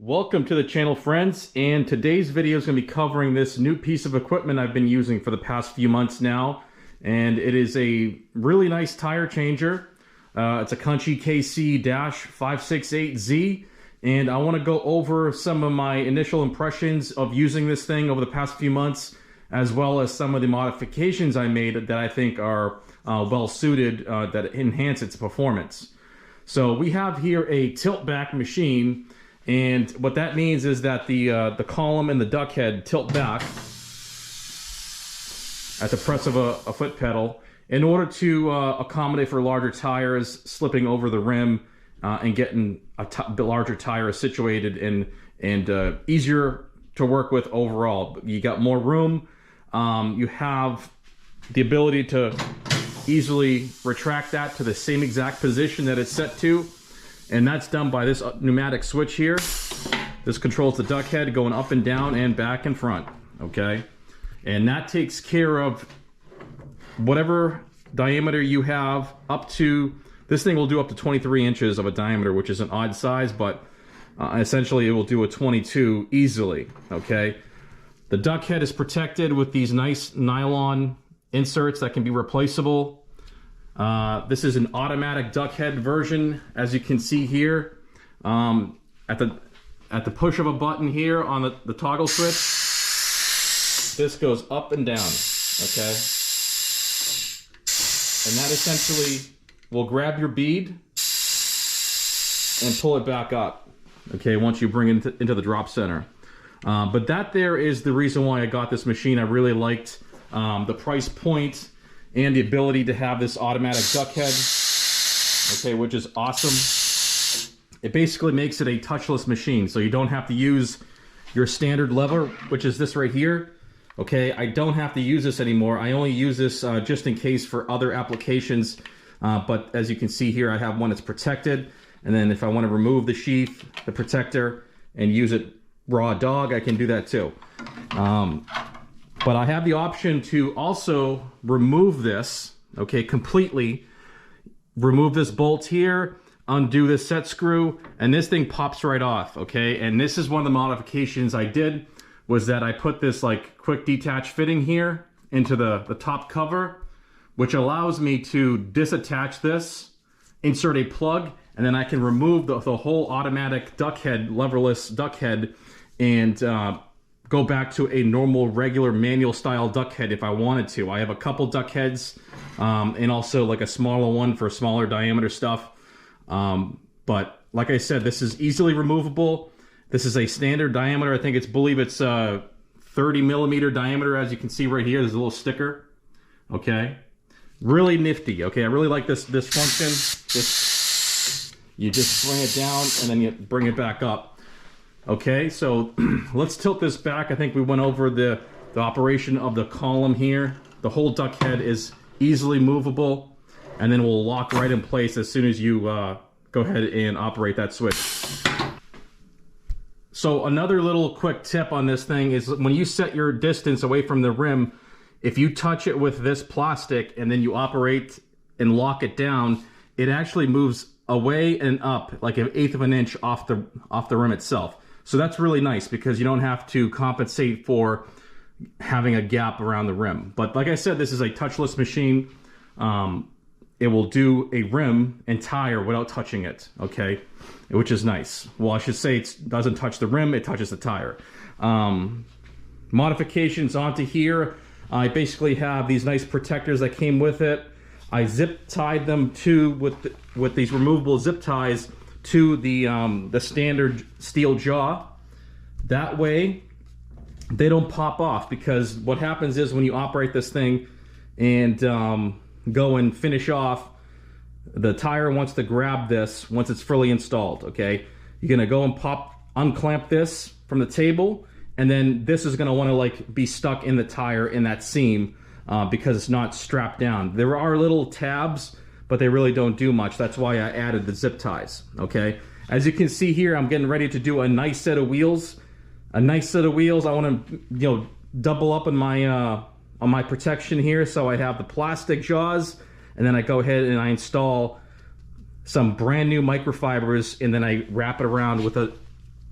Welcome to the channel, friends, and today's video is going to be covering this new piece of equipment I've been using for the past few months now, and it is a really nice tire changer. It's a Kunchy KC-568z, and I want to go over some of my initial impressions of using this thing over the past few months, as well as some of the modifications I made that I think are well suited, that enhance its performance. So we have here a tilt back machine. And what that means is that the column and the Duckhead tilt back at the press of a foot pedal in order to accommodate for larger tires slipping over the rim and getting the larger tire situated and easier to work with overall. You got more room. You have the ability to easily retract that to the same exact position that it's set to. And that's done by this pneumatic switch here. This controls the Duckhead going up and down and back and front, okay? And that takes care of whatever diameter you have up to, this thing will do up to 23 inches of a diameter, which is an odd size, but essentially it will do a 22 easily, okay? The Duckhead is protected with these nice nylon inserts that can be replaceable. This is an automatic Duckhead version, as you can see here. At the push of a button here on the toggle switch, this goes up and down, okay? And that essentially will grab your bead and pull it back up, okay, once you bring it into the drop center. But that there is the reason why I got this machine. I really liked the price point and the ability to have this automatic Duckhead, okay, which is awesome. It basically makes it a touchless machine, so you don't have to use your standard lever, which is this right here. Okay, I don't have to use this anymore. I only use this just in case for other applications, but as you can see here, I have one that's protected, and then if I want to remove the sheath, the protector, and use it raw dog, I can do that too. But I have the option to also remove this, okay, completely. Remove this bolt here, undo this set screw, and this thing pops right off, okay? And this is one of the modifications I did, was that I put this like quick detach fitting here into the top cover, which allows me to disattach this, insert a plug, and then I can remove the whole automatic Duckhead, leverless Duckhead, and go back to a normal, regular, manual style Duckhead if I wanted to. I have a couple Duckheads, and also like a smaller one for smaller diameter stuff. But like I said, this is easily removable. This is a standard diameter. I believe it's 30 millimeter diameter, as you can see right here. There's a little sticker. Okay, really nifty. Okay, I really like this function. You just bring it down and then you bring it back up. Okay, so let's tilt this back. I think we went over the operation of the column here. The whole Duckhead is easily movable, and then we'll lock right in place as soon as you go ahead and operate that switch. So another little quick tip on this thing is when you set your distance away from the rim, if you touch it with this plastic and then you operate and lock it down, it actually moves away and up like 1/8 of an inch off the rim itself. So that's really nice because you don't have to compensate for having a gap around the rim. But like I said, this is a touchless machine. It will do a rim and tire without touching it, okay? Which is nice. Well, I should say it doesn't touch the rim, it touches the tire. Modifications onto here. I basically have these nice protectors that came with it. I zip tied them with these removable zip ties to the standard steel jaw. That way they don't pop off, because what happens is when you operate this thing and go and finish off, the tire wants to grab this once it's fully installed, okay? You're gonna go and unclamp this from the table, and then this is gonna wanna like be stuck in the tire in that seam because it's not strapped down. There are little tabs, but they really don't do much. That's why I added the zip ties, okay? As you can see here, I'm getting ready to do a nice set of wheels. I want to, double up on my protection here. So I have the plastic jaws, and then I go ahead and I install some brand new microfibers, and then I wrap it around with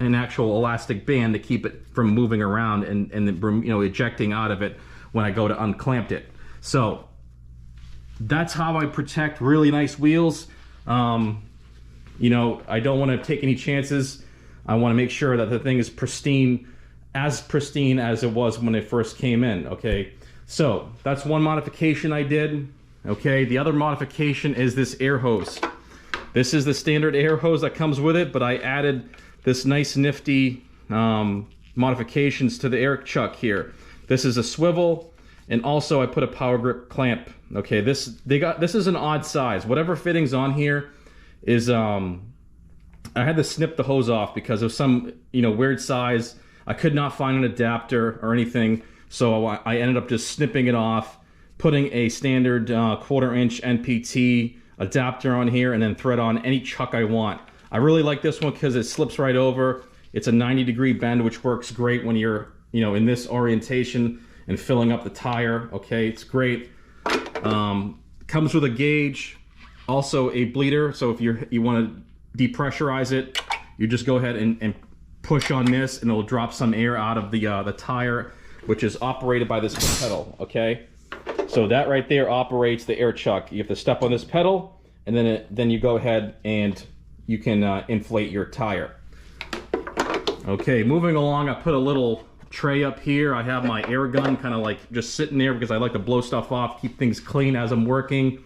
an actual elastic band to keep it from moving around and you know, ejecting out of it when I go to unclamp it. So that's how I protect really nice wheels. You know, I don't want to take any chances. I want to make sure that the thing is pristine as it was when it first came in. Okay, so that's one modification I did. Okay, the other modification is this air hose. This is the standard air hose that comes with it, but I added this nice nifty modifications to the air chuck here. This is a swivel, and also I put a power grip clamp. Okay, this is an odd size. Whatever fittings on here is I had to snip the hose off because of some, you know, weird size. I could not find an adapter or anything, so I ended up just snipping it off, putting a standard 1/4 inch NPT adapter on here, and then thread on any chuck I want. I really like this one because it slips right over. It's a 90-degree bend, which works great when you're, you know, in this orientation and filling up the tire. Okay, it's great. Comes with a gauge, also a bleeder. So if you want to depressurize it, you just go ahead and push on this, and it'll drop some air out of the tire, which is operated by this pedal. Okay, so that right there operates the air chuck. You have to step on this pedal, and then you go ahead and you can inflate your tire. Okay, moving along, I put a little tray up here. I have my air gun kind of like just sitting there because I like to blow stuff off, keep things clean as I'm working.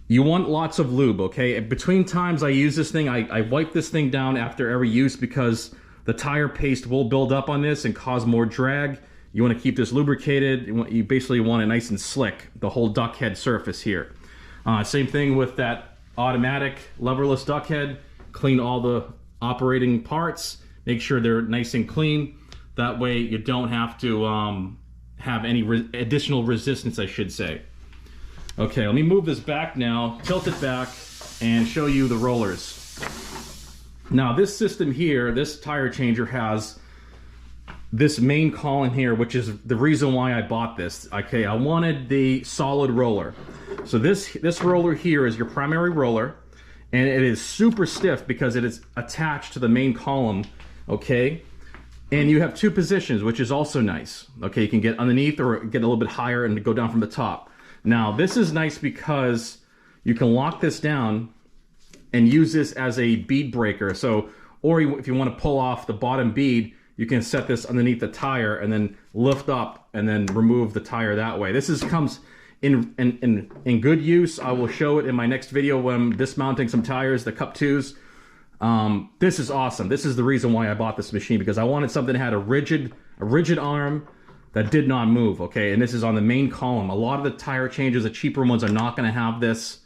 You want lots of lube, okay? Between times I use this thing, I wipe this thing down after every use because the tire paste will build up on this and cause more drag. You want to keep this lubricated. You basically want it nice and slick, the whole Duckhead surface here. Same thing with that automatic leverless Duckhead. Clean all the operating parts. Make sure they're nice and clean. That way you don't have to have any additional resistance, I should say. Okay, let me move this back now, tilt it back, and show you the rollers. Now this system here, this tire changer has this main column here, which is the reason why I bought this. Okay, I wanted the solid roller. So this roller here is your primary roller, and it is super stiff because it is attached to the main column, okay? And you have two positions, which is also nice. Okay, you can get underneath or get a little bit higher and go down from the top. Now, this is nice because you can lock this down and use this as a bead breaker. So, or if you want to pull off the bottom bead, you can set this underneath the tire and then lift up and then remove the tire that way. This comes in good use. I will show it in my next video when I'm dismounting some tires, the Cup 2s. This is awesome. This is the reason why I bought this machine, because I wanted something that had a rigid arm that did not move, okay? And this is on the main column. A lot of the tire changes, the cheaper ones, are not gonna have this.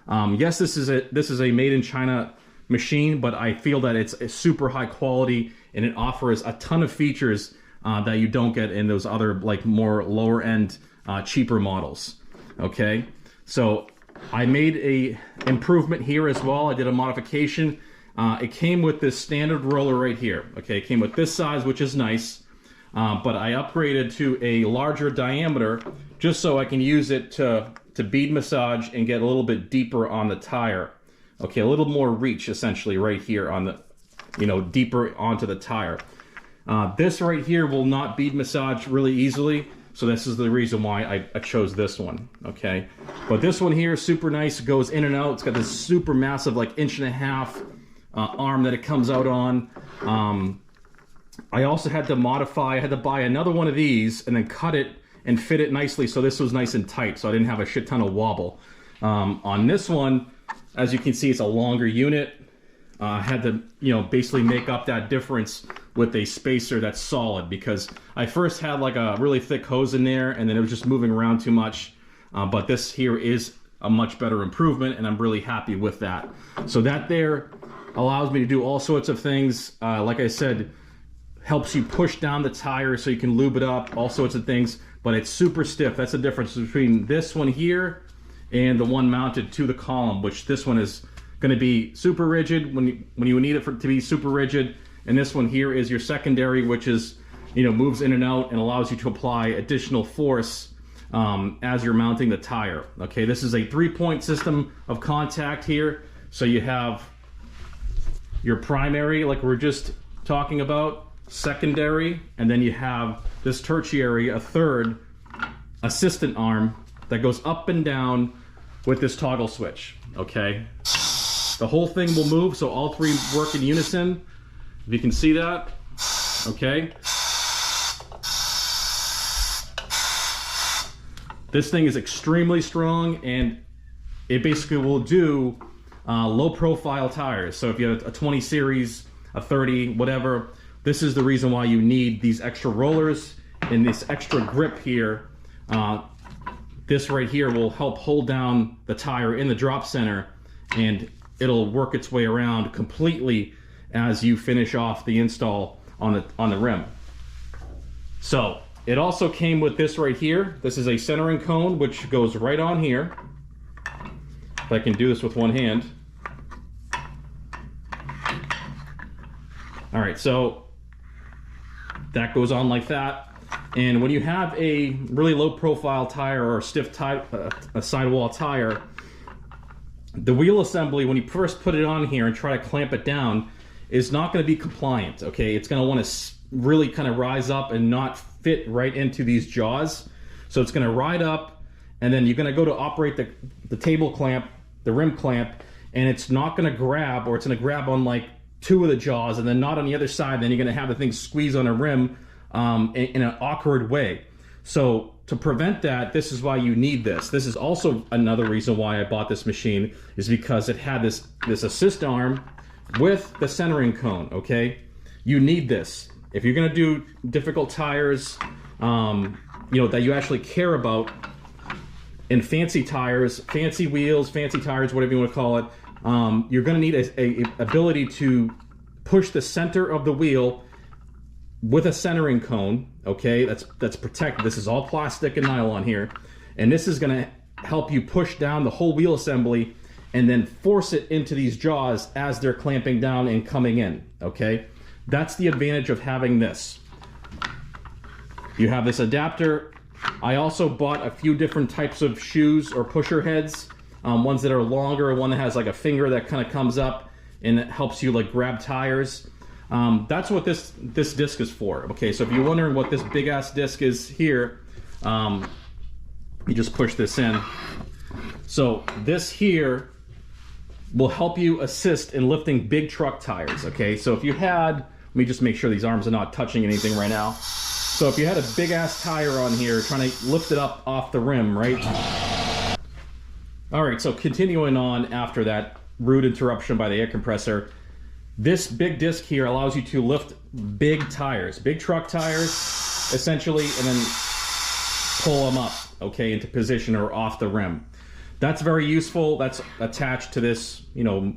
Yes, this is a made in China machine, but I feel that it's super high quality and it offers a ton of features that you don't get in those other, like, more lower end, cheaper models, okay? So I made a improvement here as well. I did a modification. It came with this standard roller right here, okay? It came with this size, which is nice. But I upgraded to a larger diameter just so I can use it to bead massage and get a little bit deeper on the tire. Okay, a little more reach essentially right here on the, you know, deeper onto the tire. This right here will not bead massage really easily, so this is the reason why I chose this one, okay? But this one here is super nice, it goes in and out. It's got this super massive, like, 1.5-inch arm that it comes out on. I also had to modify, I had to buy another one of these and then cut it and fit it nicely so this was nice and tight, so I didn't have a shit ton of wobble. On this one, as you can see, it's a longer unit. I had to, you know, basically make up that difference with a spacer that's solid, because I first had like a really thick hose in there and then it was just moving around too much. But this here is a much better improvement and I'm really happy with that. So that there allows me to do all sorts of things. Like I said, helps you push down the tire so you can lube it up, all sorts of things, but it's super stiff. That's the difference between this one here and the one mounted to the column, which this one is going to be super rigid when you need it to be super rigid, and this one here is your secondary, which is, you know, moves in and out and allows you to apply additional force as you're mounting the tire. Okay, this is a 3-point system of contact here, so you have your primary, like we're just talking about, secondary, and then you have this tertiary, a third assistant arm that goes up and down with this toggle switch, okay? The whole thing will move, so all three work in unison. If you can see that, okay? This thing is extremely strong, and it basically will do low profile tires. So if you have a 20 series, a 30, whatever, this is the reason why you need these extra rollers and this extra grip here. This right here will help hold down the tire in the drop center, and it'll work its way around completely as you finish off the install on the rim. So it also came with this right here. This is a centering cone which goes right on here. If I can do this with one hand. All right, so that goes on like that. And when you have a really low profile tire or a stiff a sidewall tire, the wheel assembly, when you first put it on here and try to clamp it down, is not going to be compliant, okay? It's going to want to really kind of rise up and not fit right into these jaws. So it's going to ride up, and then you're going to go to operate the table clamp, the rim clamp, and it's not going to grab, or it's going to grab on like two of the jaws and then not on the other side. Then you're going to have the thing squeeze on a rim in an awkward way. So to prevent that, this is why you need this. This is also another reason why I bought this machine, is because it had this assist arm with the centering cone, okay? You need this. If you're gonna do difficult tires, you know, that you actually care about, in fancy tires, fancy wheels, fancy tires, whatever you wanna call it, you're gonna need a ability to push the center of the wheel with a centering cone, okay? That's protected. This is all plastic and nylon here. And this is gonna help you push down the whole wheel assembly and then force it into these jaws as they're clamping down and coming in, okay? That's the advantage of having this. You have this adapter. I also bought a few different types of shoes or pusher heads, ones that are longer, one that has like a finger that kind of comes up and it helps you like grab tires. That's what this disc is for. Okay, so if you're wondering what this big ass disc is here, you just push this in. So this here will help you assist in lifting big truck tires. Okay, so if you had, let me just make sure these arms are not touching anything right now. So if you had a big ass tire on here trying to lift it up off the rim, right? All right, so continuing on after that rude interruption by the air compressor, this big disc here allows you to lift big tires, big truck tires, essentially, and then pull them up, okay, into position or off the rim. That's very useful. That's attached to this, you know,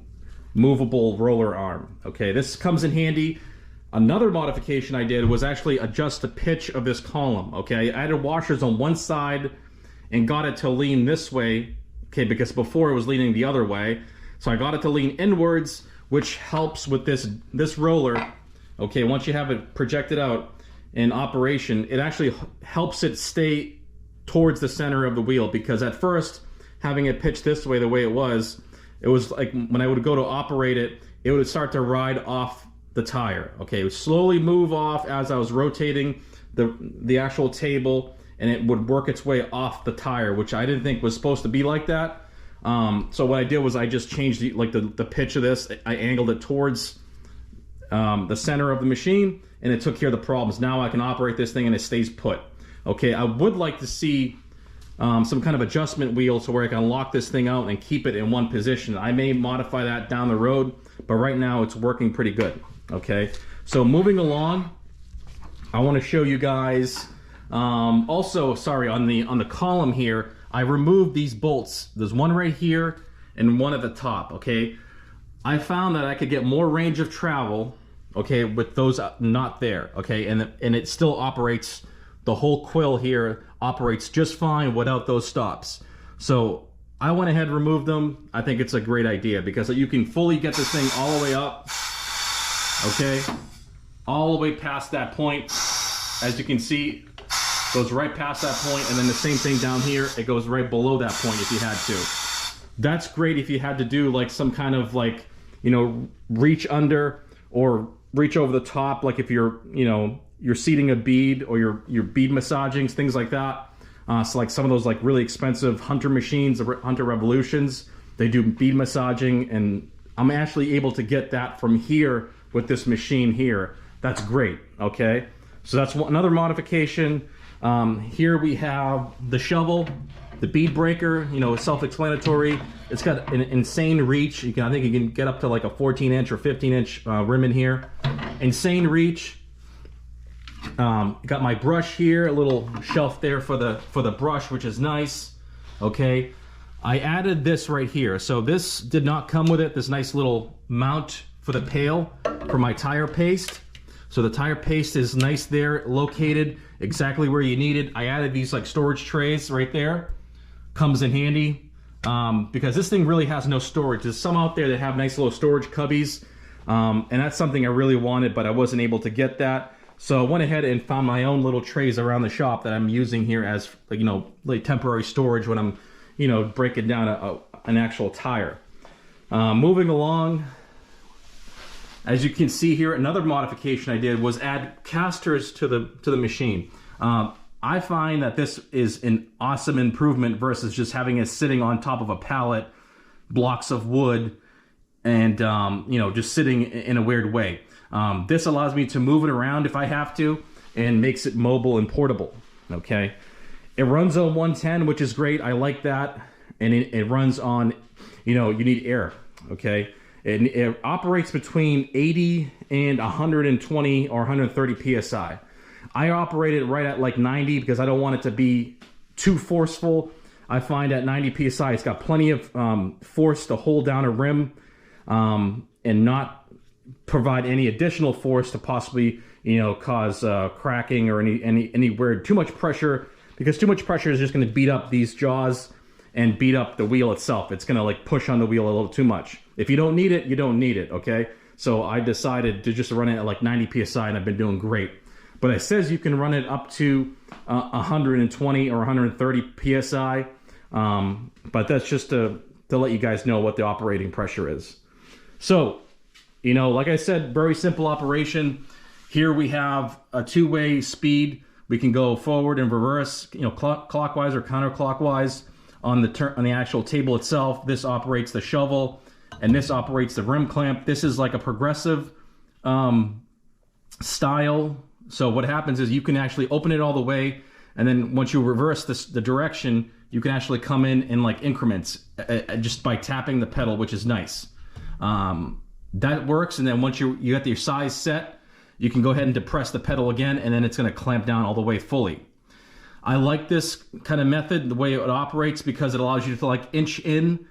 movable roller arm, okay? This comes in handy. Another modification I did was actually adjust the pitch of this column, okay? I added washers on one side and got it to lean this way, okay, because before it was leaning the other way. So I got it to lean inwards, which helps with this roller, okay? Once you have it projected out in operation, it actually helps it stay towards the center of the wheel, because at first, having it pitched this way, the way it was like when I would go to operate it, it would start to ride off the tire, okay? It would slowly move off as I was rotating the actual table, and it would work its way off the tire, which I didn't think was supposed to be like that. So what I did was I just changed the pitch of this. I angled it towards the center of the machine, and it took care of the problems. Now I can operate this thing and it stays put. Okay, I would like to see some kind of adjustment wheel so where I can lock this thing out and keep it in one position. I may modify that down the road, but right now it's working pretty good. Okay, so moving along, I want to show you guys also, sorry, on the column here, I removed these bolts. There's one right here and one at the top, okay? I found that I could get more range of travel, okay, with those not there, okay? And it still operates, the whole quill here operates just fine without those stops. So I went ahead and removed them. I think it's a great idea because you can fully get this thing all the way up, okay? All the way past that point. As you can see, goes right past that point, and then the same thing down here, it goes right below that point if you had to. That's great if you had to do like some kind of like you know, reach under or reach over the top, like if you're, you know, you're seating a bead or you're bead massaging, things like that. So like some of those like really expensive Hunter machines, the Hunter Revolutions, they do bead massaging, and I'm actually able to get that from here with this machine here. That's great, okay? So that's another modification. Here we have the shovel, the bead breaker, you know, self-explanatory. It's got an insane reach. I think you can get up to like a 14-inch or 15-inch rim in here. Insane reach. Got my brush here, a little shelf there for the brush, which is nice. Okay, I added this right here. So this did not come with it. This nice little mount for the pail for my tire paste. So the tire paste is nice there, located exactly where you need it. I added these like storage trays right there. Comes in handy because this thing really has no storage. There's some out there that have nice little storage cubbies, and that's something I really wanted, but I wasn't able to get that. So I went ahead and found my own little trays around the shop that I'm using here as, like, you know, like temporary storage when I'm, you know, breaking down an actual tire. Moving along, as you can see here, another modification I did was add casters to the machine. I find that this is an awesome improvement versus just having it sitting on top of a pallet, blocks of wood, and you know, just sitting in a weird way. This allows me to move it around if I have to, and makes it mobile and portable. Okay, it runs on 110, which is great. I like that, and it runs on, you know, you need air. Okay, it operates between 80 and 120 or 130 psi. I operate it right at like 90 because I don't want it to be too forceful. I find at 90 psi it's got plenty of force to hold down a rim and not provide any additional force to possibly, you know, cause cracking or any weird too much pressure, because too much pressure is just going to beat up these jaws and beat up the wheel itself. It's going to like push on the wheel a little too much. If you don't need it, you don't need it. Okay, so I decided to just run it at like 90 psi, and I've been doing great. But it says you can run it up to 120 or 130 psi, but that's just to let you guys know what the operating pressure is. So, you know, like I said, very simple operation. Here we have a two-way speed. We can go forward and reverse, you know, clockwise or counterclockwise on the actual table itself. This operates the shovel, and this operates the rim clamp. This is like a progressive style. So what happens is you can actually open it all the way, and then once you reverse the direction, you can actually come in like increments just by tapping the pedal, which is nice. That works, and then once you get your size set, you can go ahead and depress the pedal again, and then it's going to clamp down all the way fully. I like this kind of method, the way it operates, because it allows you to like inch in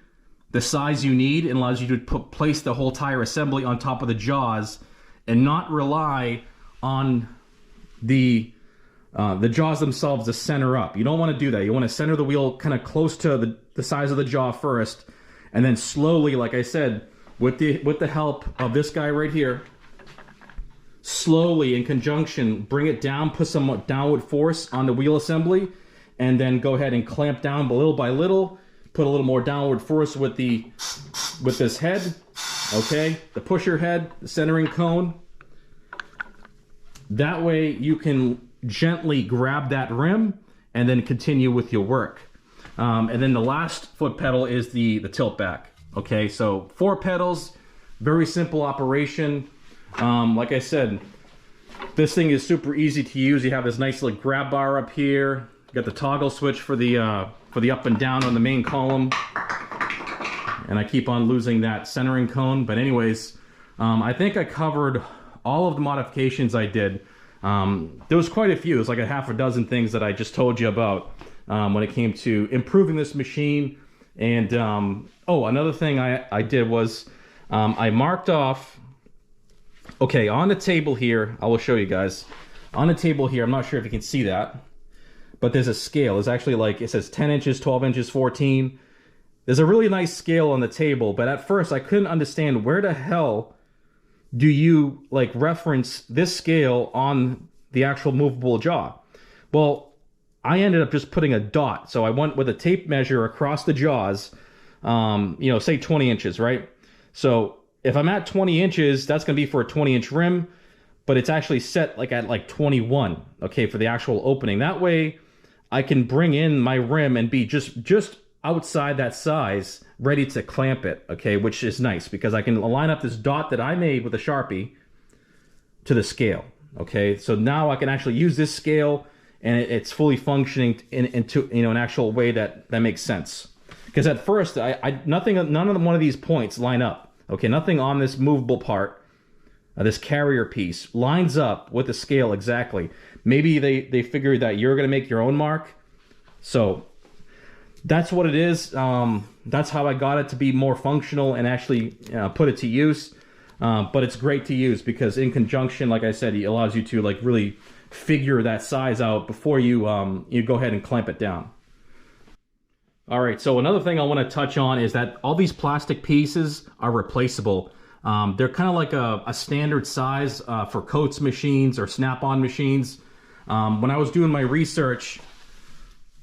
the size you need, and allows you to place the whole tire assembly on top of the jaws and not rely on the jaws themselves to center up. You don't want to do that. You want to center the wheel kind of close to the size of the jaw first, and then slowly, like I said, with the help of this guy right here, slowly in conjunction, bring it down, put some downward force on the wheel assembly, and then go ahead and clamp down little by little, put a little more downward force with this head, okay, the pusher head, the centering cone. That way you can gently grab that rim and then continue with your work. And then the last foot pedal is the tilt back. Okay, so 4 pedals, very simple operation. Like I said, this thing is super easy to use. You have this nice little grab bar up here. You got the toggle switch for the up and down on the main column. And I keep on losing that centering cone. But anyways, I think I covered all of the modifications I did. There was quite a few. It was like a half a dozen things that I just told you about when it came to improving this machine. And oh, another thing I did was I marked off, okay, on the table here, I will show you guys. On the table here, I'm not sure if you can see that, but there's a scale. It's actually like, it says 10 inches, 12 inches, 14. There's a really nice scale on the table, but at first I couldn't understand where the hell do you like reference this scale on the actual movable jaw. Well, I ended up just putting a dot. So I went with a tape measure across the jaws, you know, say 20 inches, right? So if I'm at 20 inches, that's going to be for a 20-inch rim, but it's actually set like at like 21, okay, for the actual opening. That way I can bring in my rim and be just outside that size, ready to clamp it, okay, which is nice because I can line up this dot that I made with a Sharpie to the scale, okay? So now I can actually use this scale and it's fully functioning into, you know, an actual way that makes sense. Because at first, none of one of these points line up, okay? Nothing on this movable part, this carrier piece, lines up with the scale exactly. Maybe they figured that you're gonna make your own mark. So that's what it is. That's how I got it to be more functional and actually put it to use. But it's great to use because in conjunction, like I said, it allows you to like really figure that size out before you you go ahead and clamp it down. All right, so another thing I want to touch on is that all these plastic pieces are replaceable. They're kind of like a standard size for Coates machines or Snap-on machines. When I was doing my research,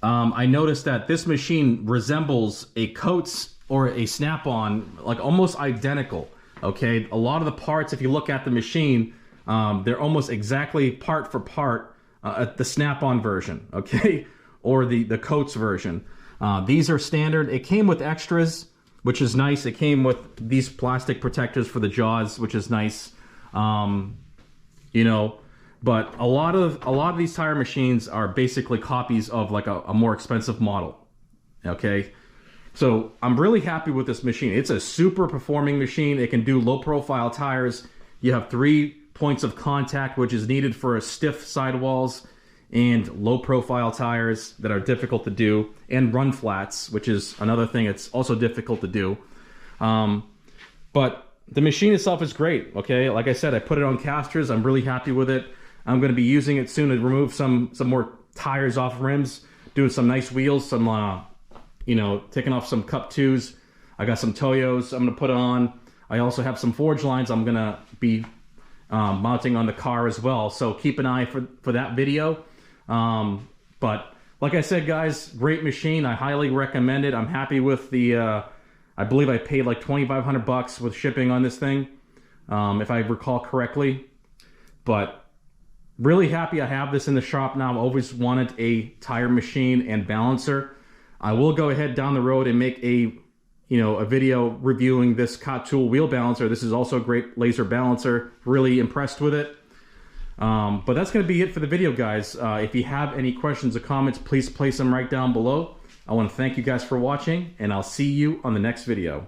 I noticed that this machine resembles a Coates or a Snap-on, like almost identical. Okay, a lot of the parts, if you look at the machine, they're almost exactly part for part the Snap-on version, okay, or the Coates version. These are standard. It came with extras, which is nice. It came with these plastic protectors for the jaws, which is nice. You know, but a lot of these tire machines are basically copies of like a more expensive model. Okay. So I'm really happy with this machine. It's a super performing machine. It can do low profile tires. You have 3 points of contact, which is needed for stiff sidewalls and low profile tires that are difficult to do, and run flats, which is another thing it's also difficult to do. But the machine itself is great. Okay, like I said, I put it on casters. I'm really happy with it. I'm going to be using it soon to remove some more tires off rims, doing some nice wheels, some you know, taking off some Cup 2s. I got some Toyos I'm going to put on. I also have some forge lines I'm going to be mounting on the car as well. So keep an eye for that video. But like I said, guys, great machine. I highly recommend it. I'm happy with the, I believe I paid like $2,500 with shipping on this thing, if I recall correctly. But really happy I have this in the shop now. I've always wanted a tire machine and balancer. I will go ahead down the road and make a video reviewing this Cot Tool wheel balancer. This is also a great laser balancer. Really impressed with it. But that's going to be it for the video, guys. If you have any questions or comments, please place them right down below. I want to thank you guys for watching, and I'll see you on the next video.